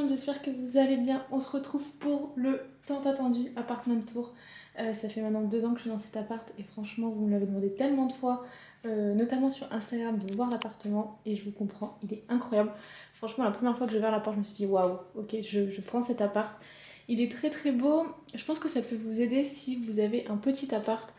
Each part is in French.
monde, j'espère que vous allez bien. On se retrouve pour le tant attendu appartement tour. Ça fait maintenant 2 ans que je suis dans cet appart et franchement vous me l'avez demandé tellement de fois, notamment sur Instagram, de voir l'appartement et je vous comprends, il est incroyable. Franchement la première fois que j'ai ouvert la porte je me suis dit waouh, ok je prends cet appart. Il est très très beau, je pense que ça peut vous aider si vous avez un petit appart.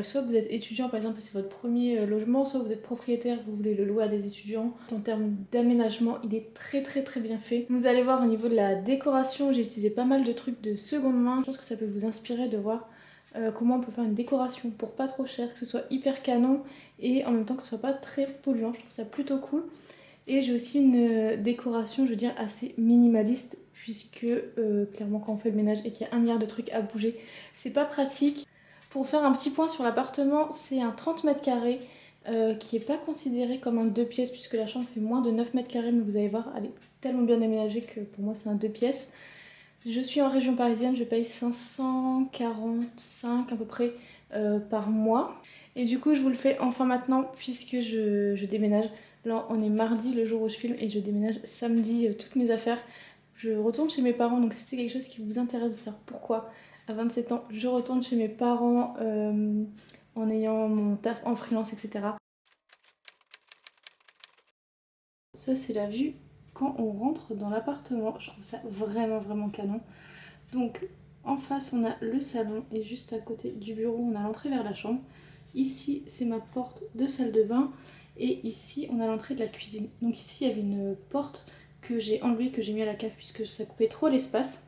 Soit vous êtes étudiant par exemple, c'est votre premier logement, soit vous êtes propriétaire, vous voulez le louer à des étudiants. En termes d'aménagement, il est très bien fait. Vous allez voir au niveau de la décoration, j'ai utilisé pas mal de trucs de seconde main. Je pense que ça peut vous inspirer de voir comment on peut faire une décoration pour pas trop cher, que ce soit hyper canon et en même temps que ce soit pas très polluant. Je trouve ça plutôt cool. Et j'ai aussi une décoration, je veux dire, assez minimaliste puisque clairement quand on fait le ménage et qu'il y a 1 milliard de trucs à bouger, c'est pas pratique. Pour faire un petit point sur l'appartement, c'est un 30 mètres carrés qui n'est pas considéré comme un 2 pièces puisque la chambre fait moins de 9 mètres carrés, mais vous allez voir, elle est tellement bien aménagée que pour moi c'est un 2 pièces. Je suis en région parisienne, je paye 545 à peu près par mois. Et du coup je vous le fais enfin maintenant puisque je déménage. Là on est mardi, le jour où je filme, et je déménage samedi toutes mes affaires. Je retourne chez mes parents, donc si c'est quelque chose qui vous intéresse de savoir pourquoi à 27 ans je retourne chez mes parents en ayant mon taf en freelance, etc. Ça c'est la vue quand on rentre dans l'appartement, je trouve ça vraiment canon. Donc en face on a le salon et juste à côté du bureau on a l'entrée vers la chambre. Ici c'est ma porte de salle de bain et ici on a l'entrée de la cuisine. Donc ici il y avait une porte que j'ai enlevée, que j'ai mis à la cave puisque ça coupait trop l'espace.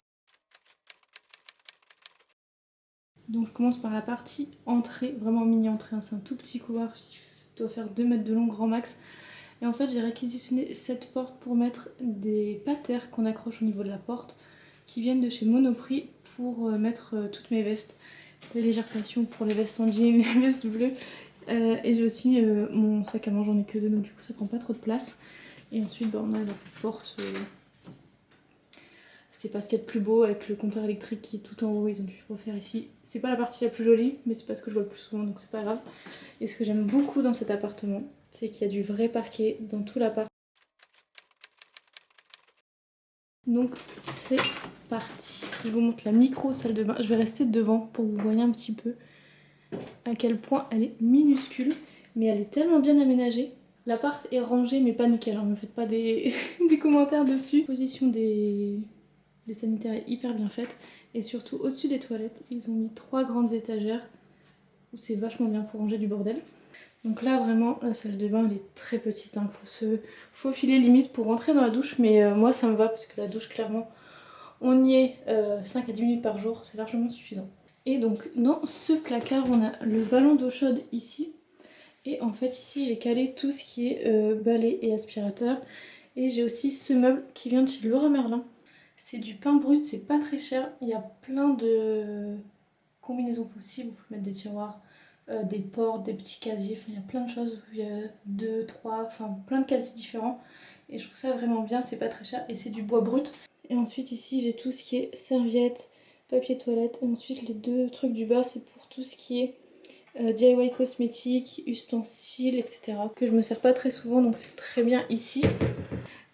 Donc je commence par la partie entrée, vraiment mini entrée, hein. C'est un tout petit couloir qui doit faire 2 mètres de long grand max. Et en fait j'ai réquisitionné cette porte pour mettre des patères qu'on accroche au niveau de la porte qui viennent de chez Monoprix pour mettre toutes mes vestes. Les légères passions pour les vestes en jean, les vestes bleues. Et j'ai aussi mon sac à main, j'en ai que 2 donc du coup ça prend pas trop de place. Et ensuite on a la porte, c'est pas ce qu'il y a de plus beau avec le compteur électrique qui est tout en haut, ils ont dû refaire ici. C'est pas la partie la plus jolie mais c'est pas ce que je vois le plus souvent donc c'est pas grave. Et ce que j'aime beaucoup dans cet appartement, c'est qu'il y a du vrai parquet dans tout l'appart. Donc c'est parti. Je vous montre la micro salle de bain. Je vais rester devant pour que vous voyez un petit peu à quel point elle est minuscule. Mais elle est tellement bien aménagée. L'appart est rangé mais pas nickel, hein. Me faites pas des, des commentaires dessus. La position des sanitaires est hyper bien faite. Et surtout au-dessus des toilettes, ils ont mis 3 grandes étagères où c'est vachement bien pour ranger du bordel. Donc là vraiment la salle de bain elle est très petite, hein. Faut se faufiler limite pour rentrer dans la douche, mais moi ça me va parce que la douche clairement on y est 5 à 10 minutes par jour, c'est largement suffisant. Et donc dans ce placard on a le ballon d'eau chaude ici, et en fait ici j'ai calé tout ce qui est balai et aspirateur, et j'ai aussi ce meuble qui vient de chez Leroy Merlin. C'est du pain brut, c'est pas très cher, il y a plein de combinaisons possibles, vous pouvez mettre des tiroirs, des portes, des petits casiers, enfin il y a plein de choses, il y a 2, 3, enfin plein de casiers différents et je trouve ça vraiment bien, c'est pas très cher et c'est du bois brut. Et ensuite ici j'ai tout ce qui est serviettes, papier toilette, et ensuite les 2 trucs du bas c'est pour tout ce qui est DIY cosmétiques, ustensiles, etc. que je me sers pas très souvent donc c'est très bien ici.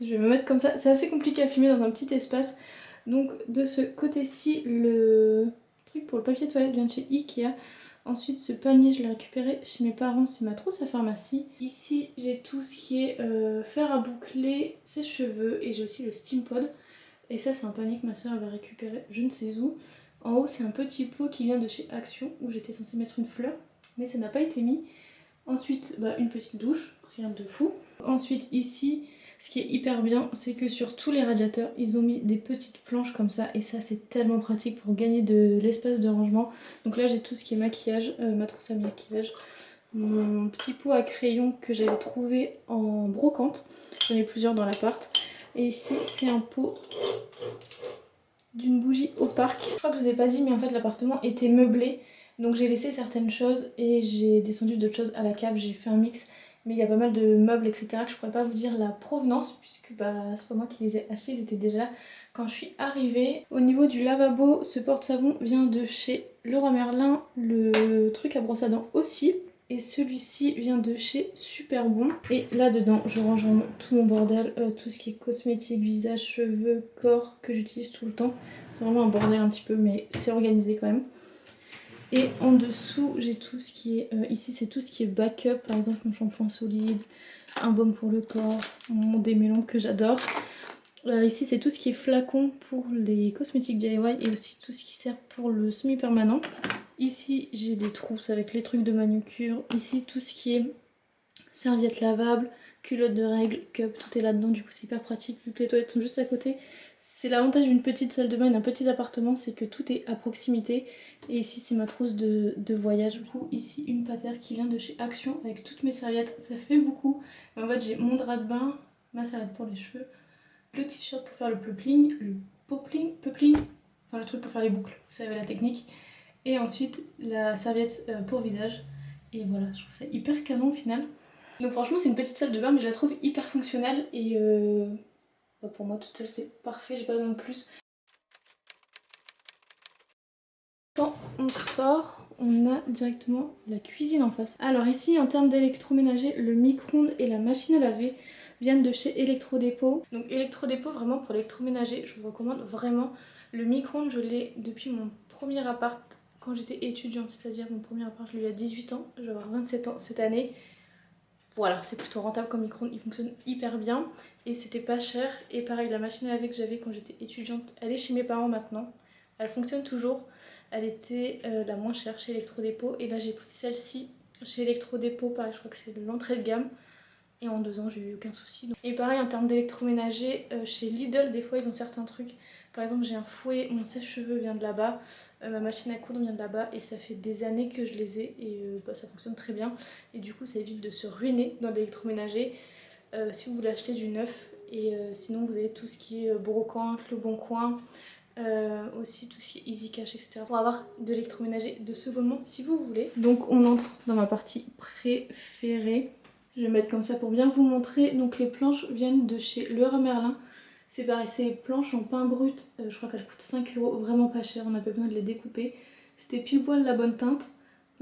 Je vais me mettre comme ça, c'est assez compliqué à filmer dans un petit espace. Donc de ce côté-ci, le truc pour le papier toilette vient de chez Ikea. Ensuite ce panier je l'ai récupéré chez mes parents, c'est ma trousse à pharmacie. Ici j'ai tout ce qui est fer à boucler, sèche-cheveux, et j'ai aussi le steam pod. Et ça c'est un panier que ma soeur avait récupéré je ne sais où. En haut c'est un petit pot qui vient de chez Action où j'étais censée mettre une fleur mais ça n'a pas été mis. Ensuite une petite douche, rien de fou. Ensuite ici, ce qui est hyper bien, c'est que sur tous les radiateurs, ils ont mis des petites planches comme ça. Et ça, c'est tellement pratique pour gagner de l'espace de rangement. Donc là, j'ai tout ce qui est maquillage, ma trousse à maquillage, mon petit pot à crayon que j'avais trouvé en brocante. J'en ai plusieurs dans l'appart. Et ici, c'est un pot d'une bougie au parc. Je crois que je vous ai pas dit, mais en fait, l'appartement était meublé. Donc j'ai laissé certaines choses et j'ai descendu d'autres choses à la cave, j'ai fait un mix. Mais il y a pas mal de meubles, etc. que je pourrais pas vous dire la provenance puisque c'est pas moi qui les ai achetés, ils étaient déjà là quand je suis arrivée. Au niveau du lavabo, ce porte-savon vient de chez Leroy Merlin, le truc à brosse à dents aussi. Et celui-ci vient de chez Superbon. Et là-dedans, je range vraiment tout mon bordel, tout ce qui est cosmétique, visage, cheveux, corps, que j'utilise tout le temps. C'est vraiment un bordel un petit peu, mais c'est organisé quand même. Et en dessous, j'ai tout ce qui est... ici, c'est tout ce qui est backup. Par exemple, mon shampoing solide, un baume pour le corps, mon démêlant que j'adore. Ici, c'est tout ce qui est flacon pour les cosmétiques DIY et aussi tout ce qui sert pour le semi-permanent. Ici, j'ai des trousses avec les trucs de manucure. Ici, tout ce qui est serviettes lavables, culottes de règles, cup, tout est là-dedans. Du coup, c'est hyper pratique vu que les toilettes sont juste à côté. C'est l'avantage d'une petite salle de bain et d'un petit appartement, c'est que tout est à proximité. Et ici, c'est ma trousse de voyage. Du coup, ici, une patère qui vient de chez Action avec toutes mes serviettes. Ça fait beaucoup. Mais en fait, j'ai mon drap de bain, ma serviette pour les cheveux, le t-shirt pour faire le peupling, peupling, enfin le truc pour faire les boucles, vous savez la technique. Et ensuite la serviette pour visage. Et voilà, je trouve ça hyper canon au final. Donc franchement c'est une petite salle de bain mais je la trouve hyper fonctionnelle et pour moi toute seule c'est parfait, j'ai pas besoin de plus. Quand on sort, on a directement la cuisine en face. Alors ici en termes d'électroménager, le micro-ondes et la machine à laver viennent de chez Electrodépôt. Donc Electrodépôt vraiment pour l'électroménager, je vous recommande vraiment. Le micro-ondes je l'ai depuis mon premier appart quand j'étais étudiante, c'est-à-dire mon premier appart je l'ai eu à 18 ans, je vais avoir 27 ans cette année. Voilà, c'est plutôt rentable comme micro-ondes, il fonctionne hyper bien et c'était pas cher. Et pareil, la machine à laver que j'avais quand j'étais étudiante, elle est chez mes parents maintenant. Elle fonctionne toujours. Elle était la moins chère chez Electrodépôt et là j'ai pris celle-ci chez Electrodépôt, pareil je crois que c'est de l'entrée de gamme. Et en 2 ans j'ai eu aucun souci. Et pareil en termes d'électroménager, chez Lidl des fois ils ont certains trucs. Par exemple j'ai un fouet, mon sèche-cheveux vient de là-bas, ma machine à coudre vient de là-bas et ça fait des années que je les ai et ça fonctionne très bien. Et du coup ça évite de se ruiner dans l'électroménager si vous voulez acheter du neuf. Et sinon vous avez tout ce qui est Brocante, Le Bon Coin, aussi tout ce qui est Easy Cash, etc. pour avoir de l'électroménager de seconde main si vous voulez. Donc on entre dans ma partie préférée. Je vais mettre comme ça pour bien vous montrer. Donc les planches viennent de chez Leroy Merlin. C'est pareil, c'est des planches en pain brut. Je crois qu'elles coûtent 5 €, vraiment pas cher. On n'a pas besoin de les découper. C'était pile poil la bonne teinte,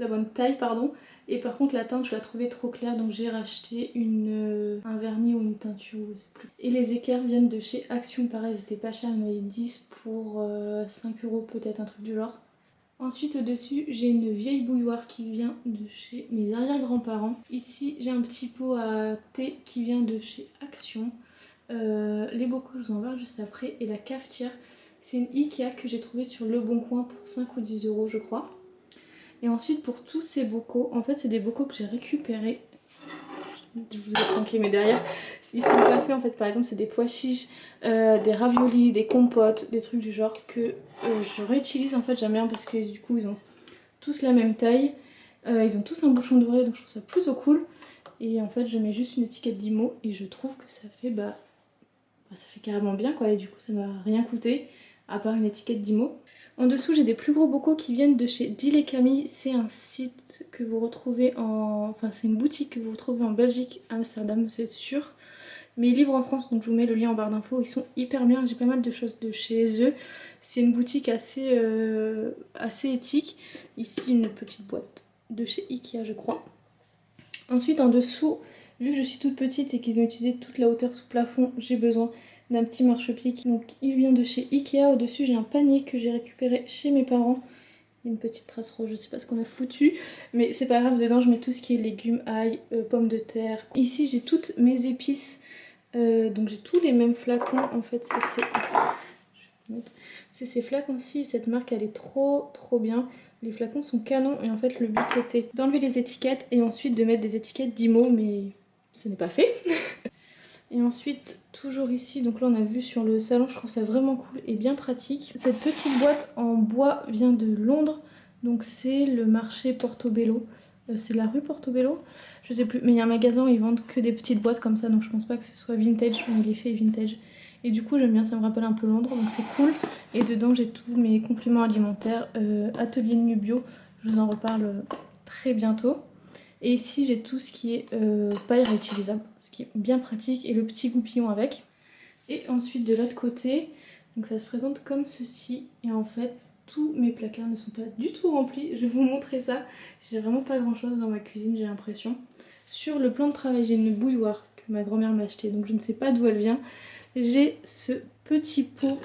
la bonne taille pardon. Et par contre la teinte je la trouvais trop claire donc j'ai racheté un vernis ou une teinture, je sais plus. Et les équerres viennent de chez Action, pareil c'était pas cher, il y en avait 10 pour 5 € peut-être, un truc du genre. Ensuite au-dessus j'ai une vieille bouilloire qui vient de chez mes arrière-grands-parents. Ici j'ai un petit pot à thé qui vient de chez Action. Les bocaux je vous en parle juste après. Et la cafetière c'est une Ikea que j'ai trouvée sur Le Bon Coin pour 5 ou 10 € je crois. Et ensuite pour tous ces bocaux, en fait c'est des bocaux que j'ai récupérés. Je vous ai planqué mais derrière ils sont pas faits en fait. Par exemple c'est des pois chiches, des raviolis, des compotes, des trucs du genre que je réutilise en fait, j'aime bien parce que du coup ils ont tous la même taille. Ils ont tous un bouchon doré donc je trouve ça plutôt cool. Et en fait je mets juste une étiquette d'IMO et je trouve que ça fait ça fait carrément bien quoi. Et du coup ça m'a rien coûté à part une étiquette d'IMO. En dessous j'ai des plus gros bocaux qui viennent de chez Dil et Camille. C'est un site que vous retrouvez enfin c'est une boutique que vous retrouvez en Belgique, à Amsterdam c'est sûr. Mais ils livrent en France donc je vous mets le lien en barre d'infos. Ils sont hyper bien, j'ai pas mal de choses de chez eux. C'est une boutique assez éthique. Ici une petite boîte de chez Ikea je crois. Ensuite en dessous, vu que je suis toute petite et qu'ils ont utilisé toute la hauteur sous plafond, j'ai besoin d'un petit marchepied. Donc il vient de chez Ikea. Au-dessus j'ai un panier que j'ai récupéré chez mes parents. Il y a une petite trace rouge, je sais pas ce qu'on a foutu, mais c'est pas grave, dedans je mets tout ce qui est légumes, ail, pommes de terre. Ici j'ai toutes mes épices, donc j'ai tous les mêmes flacons en fait. C'est ces flacons-ci, cette marque elle est trop bien. Les flacons sont canons et en fait le but c'était d'enlever les étiquettes et ensuite de mettre des étiquettes d'IMO, mais ce n'est pas fait. Et ensuite, toujours ici, donc là on a vu sur le salon, je trouve ça vraiment cool et bien pratique. Cette petite boîte en bois vient de Londres, donc c'est le marché Portobello. C'est la rue Portobello, je sais plus, mais il y a un magasin où ils vendent que des petites boîtes comme ça, donc je pense pas que ce soit vintage, mais il est fait vintage. Et du coup j'aime bien, ça me rappelle un peu Londres, donc c'est cool. Et dedans j'ai tous mes compléments alimentaires, atelier de nu bio, je vous en reparle très bientôt. Et ici j'ai tout ce qui est paille réutilisable, ce qui est bien pratique, et le petit goupillon avec. Et ensuite de l'autre côté, donc ça se présente comme ceci. Et en fait tous mes placards ne sont pas du tout remplis. Je vais vous montrer ça. J'ai vraiment pas grand chose dans ma cuisine, j'ai l'impression. Sur le plan de travail, j'ai une bouilloire que ma grand-mère m'a achetée, donc je ne sais pas d'où elle vient. J'ai ce petit pot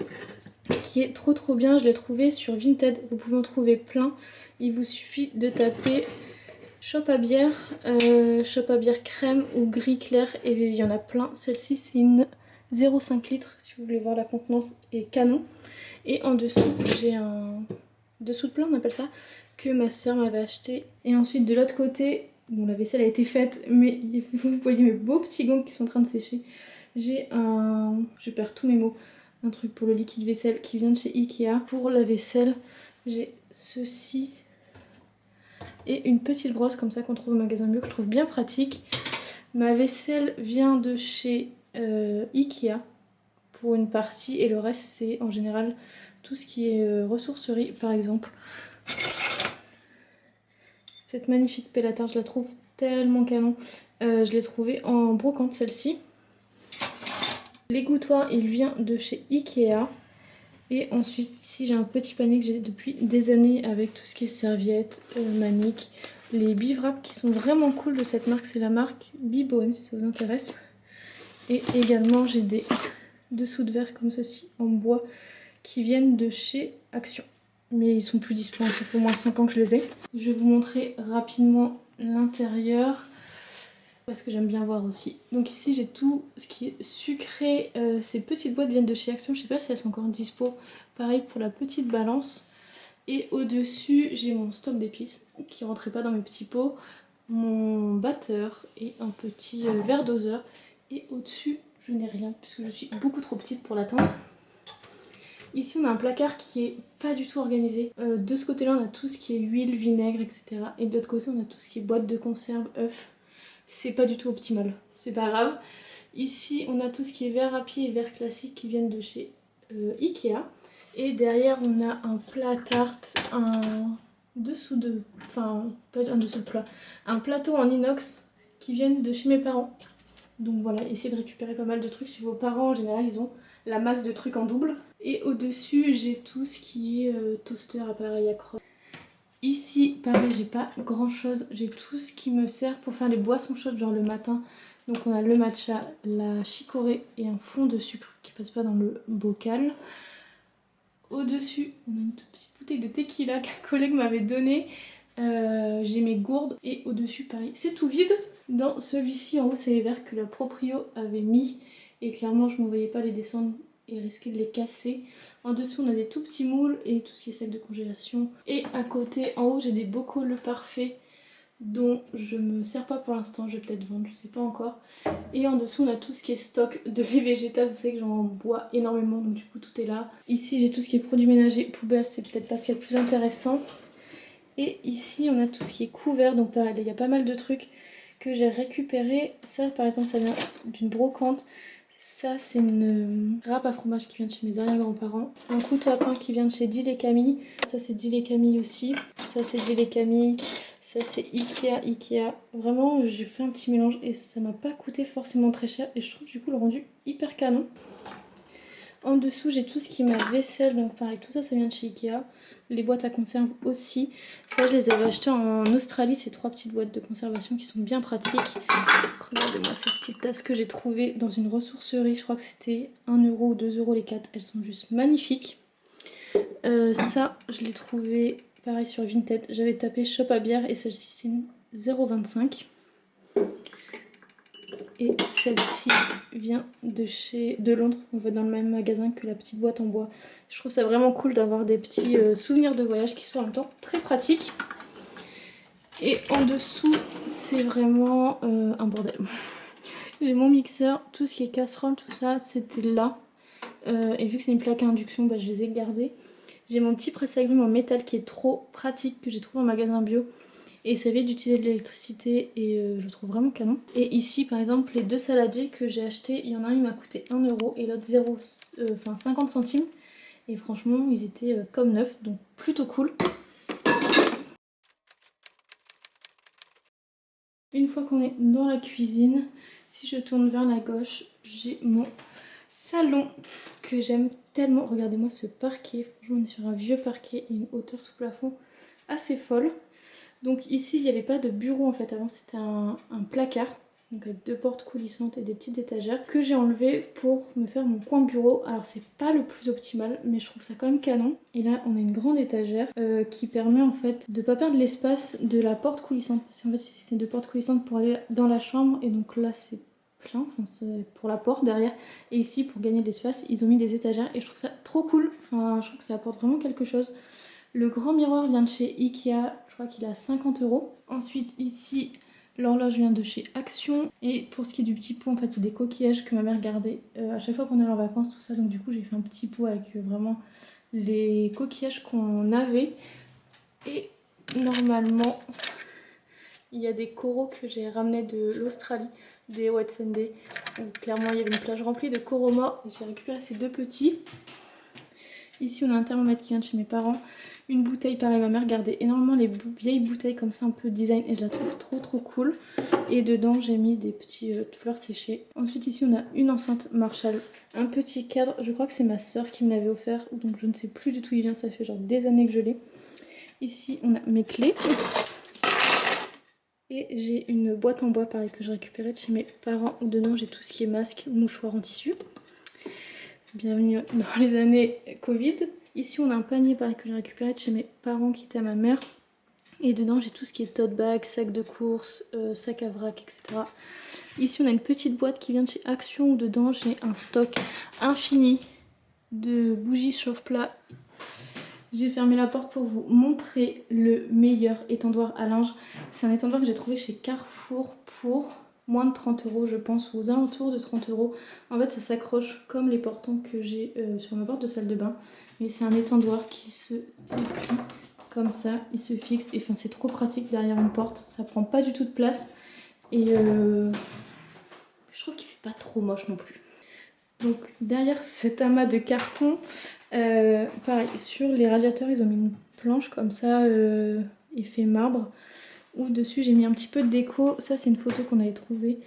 qui est trop bien, je l'ai trouvé sur Vinted. Vous pouvez en trouver plein. Il vous suffit de taper Shop à bière crème ou gris clair et il y en a plein. Celle-ci c'est une 0,5 litres si vous voulez voir la contenance est canon. Et en dessous j'ai un dessous de plat on appelle ça que ma soeur m'avait acheté. Et ensuite de l'autre côté, bon la vaisselle a été faite mais vous voyez mes beaux petits gants qui sont en train de sécher. J'ai un... je perds tous mes mots. Un truc pour le liquide vaisselle qui vient de chez Ikea. Pour la vaisselle j'ai ceci. Et une petite brosse comme ça qu'on trouve au magasin bio que je trouve bien pratique. Ma vaisselle vient de chez Ikea pour une partie et le reste c'est en général tout ce qui est ressourcerie par exemple. Cette magnifique pelle à tarte je la trouve tellement canon. Je l'ai trouvée en brocante celle-ci. L'égouttoir il vient de chez Ikea. Et ensuite ici j'ai un petit panier que j'ai depuis des années avec tout ce qui est serviettes, maniques, les bivraps qui sont vraiment cool de cette marque, c'est la marque Bibohem si ça vous intéresse. Et également j'ai des dessous de verre comme ceci en bois qui viennent de chez Action. Mais ils sont plus disponibles, ça fait au moins 5 ans que je les ai. Je vais vous montrer rapidement l'intérieur parce que j'aime bien voir aussi. Donc ici j'ai tout ce qui est sucré, ces petites boîtes viennent de chez Action, je sais pas si elles sont encore dispo. Pareil pour la petite balance. Et au-dessus j'ai mon stock d'épices qui rentrait pas dans mes petits pots, mon batteur et un petit verre doseur. Et au-dessus je n'ai rien puisque je suis beaucoup trop petite pour l'atteindre. Ici on a un placard qui est pas du tout organisé. De ce côté là on a tout ce qui est huile, vinaigre, etc. Et de l'autre côté on a tout ce qui est boîte de conserve, œufs. C'est pas du tout optimal, c'est pas grave. Ici on a tout ce qui est verre à pied et verre classique qui viennent de chez Ikea. Et derrière on a un plat à tarte, un dessous de... enfin pas un dessous de plat, un plateau en inox qui viennent de chez mes parents. Donc voilà, essayez de récupérer pas mal de trucs chez vos parents, en général ils ont la masse de trucs en double. Et au-dessus j'ai tout ce qui est toaster, appareil à crotte. Ici, pareil, j'ai pas grand chose. J'ai tout ce qui me sert pour faire les boissons chaudes, genre le matin. Donc on a le matcha, la chicorée et un fond de sucre qui passe pas dans le bocal. Au-dessus, on a une toute petite bouteille de tequila qu'un collègue m'avait donnée. J'ai mes gourdes et au-dessus, pareil, c'est tout vide. Dans celui-ci, en haut, c'est les verres que la proprio avait mis. Et clairement, je ne me voyais pas les descendre et risquer de les casser. En dessous on a des tout petits moules et tout ce qui est sac de congélation. Et à côté en haut j'ai des bocaux le parfait dont je me sers pas pour l'instant, je vais peut-être vendre, je sais pas encore. Et en dessous on a tout ce qui est stock de lait végétal, vous savez que j'en bois énormément donc du coup tout est là. Ici j'ai tout ce qui est produits ménagers, poubelle, c'est peut-être pas ce qu'il y a de plus intéressant. Et ici on a tout ce qui est couvert, donc pareil il y a pas mal de trucs que j'ai récupéré. Ça par exemple ça vient d'une brocante. Ça c'est une râpe à fromage qui vient de chez mes arrière-grands-parents. Un couteau à pain qui vient de chez Dil et Camille. Ça c'est Dil et Camille aussi. Ça c'est Dil et Camille. Ça c'est Ikea. Vraiment j'ai fait un petit mélange et ça m'a pas coûté forcément très cher. Et je trouve du coup le rendu hyper canon. En dessous j'ai tout ce qui est ma vaisselle. Donc pareil tout ça ça vient de chez Ikea. Les boîtes à conserve aussi. Ça je les avais achetées en Australie. Ces 3 petites boîtes de conservation qui sont bien pratiques. Regardez-moi ces petites tasses que j'ai trouvées dans une ressourcerie. Je crois que c'était 1 euro ou 2 euros les 4. Elles sont juste magnifiques. Ça je l'ai trouvé pareil sur Vinted. J'avais tapé shop à bière et celle-ci c'est une 0,25. Et celle-ci vient de Londres, on va dans le même magasin que la petite boîte en bois. Je trouve ça vraiment cool d'avoir des petits souvenirs de voyage qui sont en même temps très pratiques. Et en dessous, c'est vraiment un bordel. J'ai mon mixeur, tout ce qui est casserole, tout ça, c'était là. Et vu que c'est une plaque à induction, bah, je les ai gardés. J'ai mon petit presse-agrumes en métal qui est trop pratique, que j'ai trouvé en magasin bio. Et ça évite d'utiliser de l'électricité et je trouve vraiment canon. Et ici par exemple les 2 saladiers que j'ai achetés, il y en a un il m'a coûté 1 euro et l'autre 50 centimes. Et franchement ils étaient comme neufs, donc plutôt cool. Une fois qu'on est dans la cuisine, si je tourne vers la gauche, j'ai mon salon que j'aime tellement. Regardez-moi ce parquet, franchement on est sur un vieux parquet et une hauteur sous plafond assez folle. Donc ici il n'y avait pas de bureau en fait, avant c'était un placard. Donc avec 2 portes coulissantes et des petites étagères que j'ai enlevé pour me faire mon coin bureau. Alors c'est pas le plus optimal mais je trouve ça quand même canon. Et là on a une grande étagère qui permet en fait de pas perdre l'espace de la porte coulissante. Parce qu'en fait ici c'est 2 portes coulissantes pour aller dans la chambre et donc là c'est plein, enfin c'est pour la porte derrière. Et ici pour gagner de l'espace ils ont mis des étagères et je trouve ça trop cool. Enfin je trouve que ça apporte vraiment quelque chose. Le grand miroir vient de chez Ikea, je crois qu'il est à 50 €. Ensuite ici l'horloge vient de chez Action. Et pour ce qui est du petit pot, en fait, c'est des coquillages que ma mère gardait à chaque fois qu'on allait en vacances, tout ça. Donc du coup, j'ai fait un petit pot avec vraiment les coquillages qu'on avait. Et normalement, il y a des coraux que j'ai ramenés de l'Australie, des Whitsunday. Donc clairement, il y avait une plage remplie de coraux morts. J'ai récupéré ces 2 petits. Ici, on a un thermomètre qui vient de chez mes parents. Une bouteille, pareil, ma mère gardait énormément les vieilles bouteilles comme ça, un peu design, et je la trouve trop cool. Et dedans, j'ai mis des petites fleurs séchées. Ensuite, ici, on a une enceinte Marshall, un petit cadre. Je crois que c'est ma soeur qui me l'avait offert, donc je ne sais plus du tout où il vient, ça fait genre des années que je l'ai. Ici, on a mes clés. Et j'ai une boîte en bois, pareil, que je récupérais de chez mes parents, où dedans, j'ai tout ce qui est masque, mouchoir en tissu. Bienvenue dans les années Covid. Ici on a un panier pareil que j'ai récupéré de chez mes parents qui était à ma mère. Et dedans j'ai tout ce qui est tote bag, sac de course, sac à vrac, etc. Ici on a une petite boîte qui vient de chez Action où dedans j'ai un stock infini de bougies chauffe-plat. J'ai fermé la porte pour vous montrer le meilleur étendoir à linge. C'est un étendoir que j'ai trouvé chez Carrefour pour moins de 30 € je pense, aux alentours de 30 €. En fait ça s'accroche comme les portants que j'ai sur ma porte de salle de bain. Mais c'est un étendoir qui se déplie comme ça, il se fixe. Et enfin c'est trop pratique derrière une porte, ça prend pas du tout de place. Et je trouve qu'il fait pas trop moche non plus. Donc derrière cet amas de carton, pareil, sur les radiateurs ils ont mis une planche comme ça, effet marbre. Où dessus j'ai mis un petit peu de déco. Ça c'est une photo qu'on avait trouvée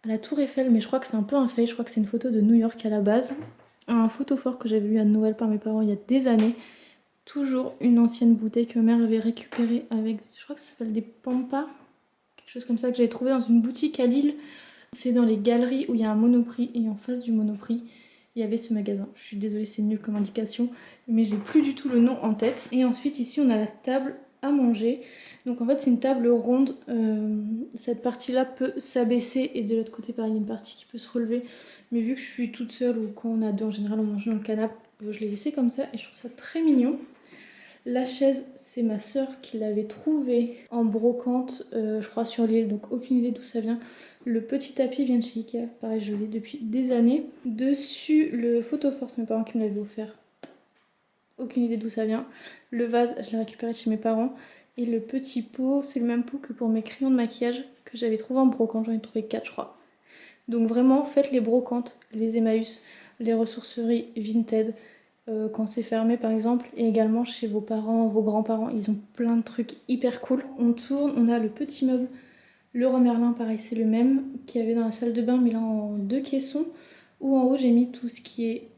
à la Tour Eiffel, mais je crois que c'est un peu un fake. Je crois que c'est une photo de New York à la base. Un photophore que j'avais eu à Noël par mes parents il y a des années. Toujours une ancienne bouteille que ma mère avait récupérée avec, je crois que ça s'appelle des Pampas, quelque chose comme ça, que j'avais trouvé dans une boutique à Lille. C'est dans les galeries où il y a un Monoprix et en face du Monoprix il y avait ce magasin. Je suis désolée, c'est nul comme indication, mais j'ai plus du tout le nom en tête. Et ensuite ici on a la table à manger. Donc en fait c'est une table ronde, cette partie là peut s'abaisser et de l'autre côté pareil il y a une partie qui peut se relever. Mais vu que je suis toute seule ou quand on a deux en général on mange dans le canapé, je l'ai laissé comme ça et je trouve ça très mignon. La chaise, c'est ma soeur qui l'avait trouvée en brocante, je crois sur l'île, donc aucune idée d'où ça vient. Le petit tapis vient de chez Ikea, pareil je l'ai depuis des années. Dessus, le photophore, c'est mes parents qui me l'avaient offert. Aucune idée d'où ça vient. Le vase, je l'ai récupéré de chez mes parents. Et le petit pot, c'est le même pot que pour mes crayons de maquillage que j'avais trouvé en brocante, j'en ai trouvé 4 je crois. Donc vraiment, faites les brocantes, les Emmaüs, les ressourceries Vinted. Quand c'est fermé par exemple, et également chez vos parents, vos grands-parents, ils ont plein de trucs hyper cool. On tourne, on a le petit meuble Leroy Merlin, pareil c'est le même qu'il y avait dans la salle de bain mais là en 2 caissons, où en haut j'ai mis tout ce qui est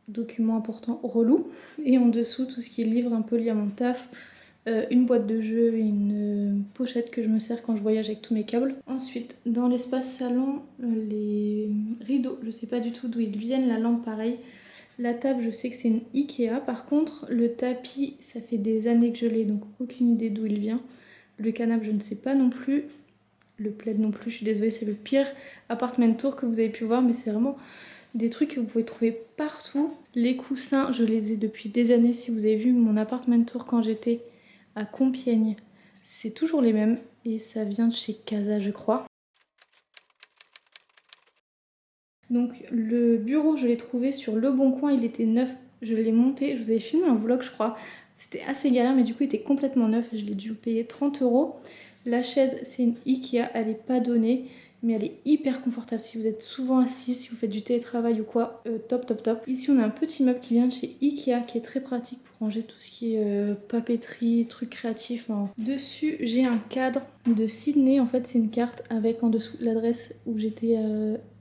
documents importants relou et en dessous tout ce qui est livre un peu lié à mon taf, une boîte de jeux et une pochette que je me sers quand je voyage avec tous mes câbles. Ensuite dans l'espace salon, les rideaux, je sais pas du tout d'où ils viennent, la lampe pareil. La table, je sais que c'est une Ikea. Par contre, le tapis, ça fait des années que je l'ai, donc aucune idée d'où il vient. Le canapé, je ne sais pas non plus. Le plaid non plus, je suis désolée, c'est le pire apartment tour que vous avez pu voir, mais c'est vraiment des trucs que vous pouvez trouver partout. Les coussins, je les ai depuis des années. Si vous avez vu mon apartment tour quand j'étais à Compiègne, c'est toujours les mêmes. Et ça vient de chez Casa, je crois. Donc le bureau je l'ai trouvé sur Le Bon Coin, il était neuf, je l'ai monté, je vous avais filmé un vlog je crois, c'était assez galère mais du coup il était complètement neuf et je l'ai dû payer 30 €. La chaise c'est une Ikea, elle est pas donnée mais elle est hyper confortable si vous êtes souvent assis, si vous faites du télétravail ou quoi, top. Ici on a un petit meuble qui vient de chez Ikea qui est très pratique pour ranger tout ce qui est papeterie, trucs créatifs. Hein. Dessus j'ai un cadre de Sydney, en fait c'est une carte avec en dessous l'adresse où j'étais,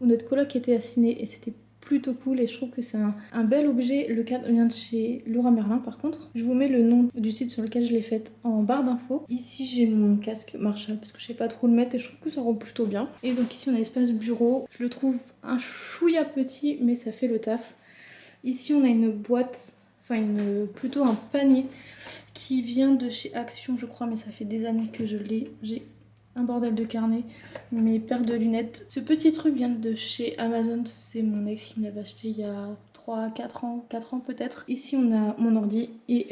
où notre coloc était à Sydney et c'était plutôt cool et je trouve que c'est un bel objet. Le cadre vient de chez Laura Merlin par contre. Je vous mets le nom du site sur lequel je l'ai faite en barre d'infos. Ici j'ai mon casque Marshall parce que je sais pas trop le mettre et je trouve que ça rend plutôt bien. Et donc ici on a l'espace bureau. Je le trouve un chouïa petit mais ça fait le taf. Ici on a une boîte, enfin plutôt un panier qui vient de chez Action je crois, mais ça fait des années que je l'ai. J'ai un bordel de carnet, mes paires de lunettes. Ce petit truc vient de chez Amazon, c'est mon ex qui me l'avait acheté il y a 4 ans peut-être. Ici on a mon ordi et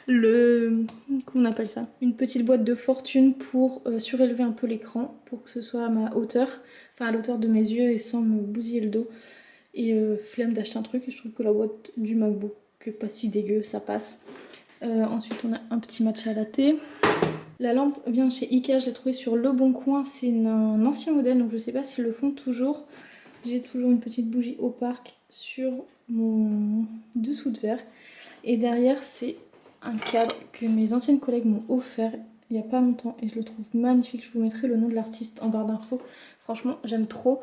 comment on appelle ça, une petite boîte de fortune pour surélever un peu l'écran pour que ce soit à ma hauteur, enfin à l'auteur de mes yeux et sans me bousiller le dos. Et flemme d'acheter un truc et je trouve que la boîte du MacBook est pas si dégueu, ça passe. Ensuite on a un petit matcha latte. La lampe vient chez Ikea, je l'ai trouvée sur Le Bon Coin, c'est un ancien modèle donc je sais pas s'ils le font toujours. J'ai toujours une petite bougie au parc sur mon dessous de verre. Et derrière c'est un cadre que mes anciennes collègues m'ont offert il n'y a pas longtemps et je le trouve magnifique. Je vous mettrai le nom de l'artiste en barre d'infos. Franchement j'aime trop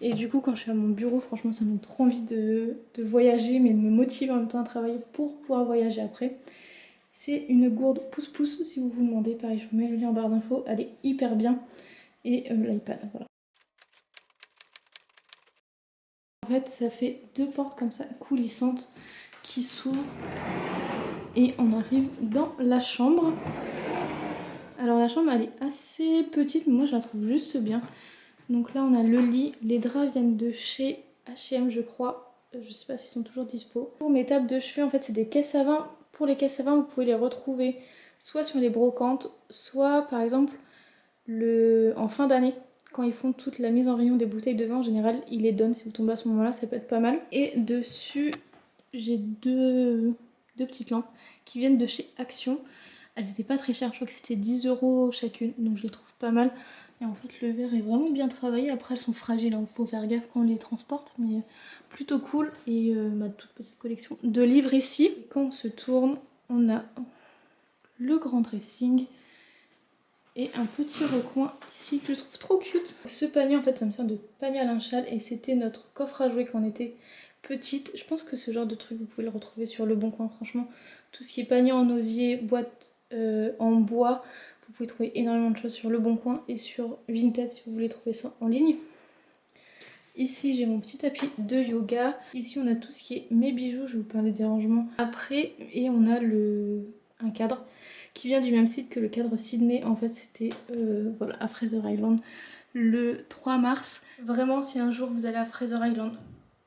et du coup quand je suis à mon bureau franchement ça me donne trop envie de voyager mais de me motiver en même temps à travailler pour pouvoir voyager après. C'est une gourde pouce-pouce si vous vous demandez, pareil je vous mets le lien en barre d'infos, elle est hyper bien. Et l'iPad, voilà. En fait ça fait deux portes comme ça coulissantes qui s'ouvrent et on arrive dans la chambre. Alors la chambre elle est assez petite mais moi je la trouve juste bien. Donc là on a le lit, les draps viennent de chez H&M je crois, je sais pas s'ils sont toujours dispo. Pour mes tables de chevet en fait c'est des caisses à vin. Pour les caisses à vin vous pouvez les retrouver soit sur les brocantes, soit par exemple en fin d'année. Quand ils font toute la mise en rayon des bouteilles de vin en général ils les donnent, si vous tombez à ce moment là ça peut être pas mal. Et dessus j'ai deux petites lampes qui viennent de chez Action. Elles étaient pas très chères, je crois que c'était 10 € chacune, donc je les trouve pas mal. Et en fait le verre est vraiment bien travaillé, après elles sont fragiles, il faut faire gaffe quand on les transporte, mais plutôt cool. Et ma toute petite collection de livres ici. Et quand on se tourne, on a le grand dressing et un petit recoin ici que je trouve trop cute. Ce panier en fait ça me sert de panier à linge-sale et c'était notre coffre à jouets quand on était petite. Je pense que ce genre de truc vous pouvez le retrouver sur Le Bon Coin franchement. Tout ce qui est panier en osier, boîte en bois, vous pouvez trouver énormément de choses sur Le Bon Coin et sur Vinted si vous voulez trouver ça en ligne. Ici j'ai mon petit tapis de yoga. Ici on a tout ce qui est mes bijoux, je vais vous parler des rangements après. Et on a un cadre qui vient du même site que le cadre Sydney. En fait c'était voilà, à Fraser Island le 3 mars. Vraiment si un jour vous allez à Fraser Island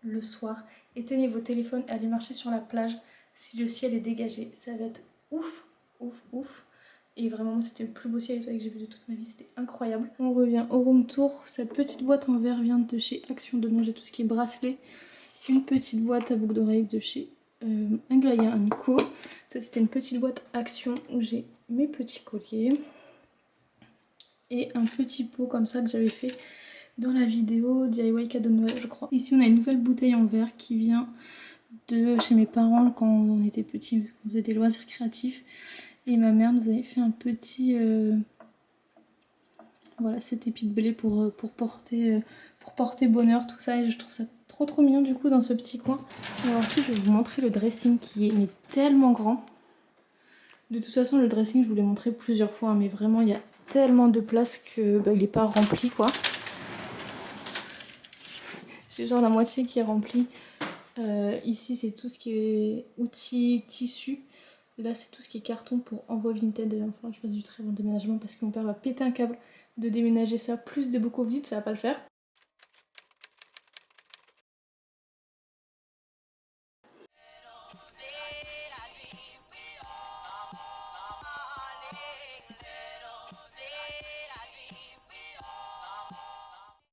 le soir, éteignez vos téléphones et allez marcher sur la plage. Si le ciel est dégagé, ça va être ouf, ouf, ouf. Et vraiment c'était le plus beau ciel étoilé que j'ai vu de toute ma vie, c'était incroyable. On revient au room tour. Cette petite boîte en verre vient de chez Action. Dedans j'ai tout ce qui est bracelet. Une petite boîte à boucles d'oreilles de chez Inglaya Nico. Ça c'était une petite boîte Action où j'ai mes petits colliers. Et un petit pot comme ça que j'avais fait dans la vidéo DIY cadeau de Noël je crois. Ici on a une nouvelle bouteille en verre qui vient de chez mes parents quand on était petits, on faisait des loisirs créatifs. Et ma mère nous avait fait un petit voilà, cet épi de blé pour porter bonheur, tout ça. Et je trouve ça trop mignon du coup dans ce petit coin. Et ensuite je vais vous montrer le dressing qui est mais tellement grand. De toute façon le dressing je vous l'ai montré plusieurs fois, hein, mais vraiment il y a tellement de place que il n'est pas rempli quoi. J'ai genre la moitié qui est remplie. Ici c'est tout ce qui est outils, tissus. Là c'est tout ce qui est carton pour envoi Vinted. Enfin je fasse du très bon déménagement parce que mon père va péter un câble de déménager ça plus des bocaux vides, ça va pas le faire.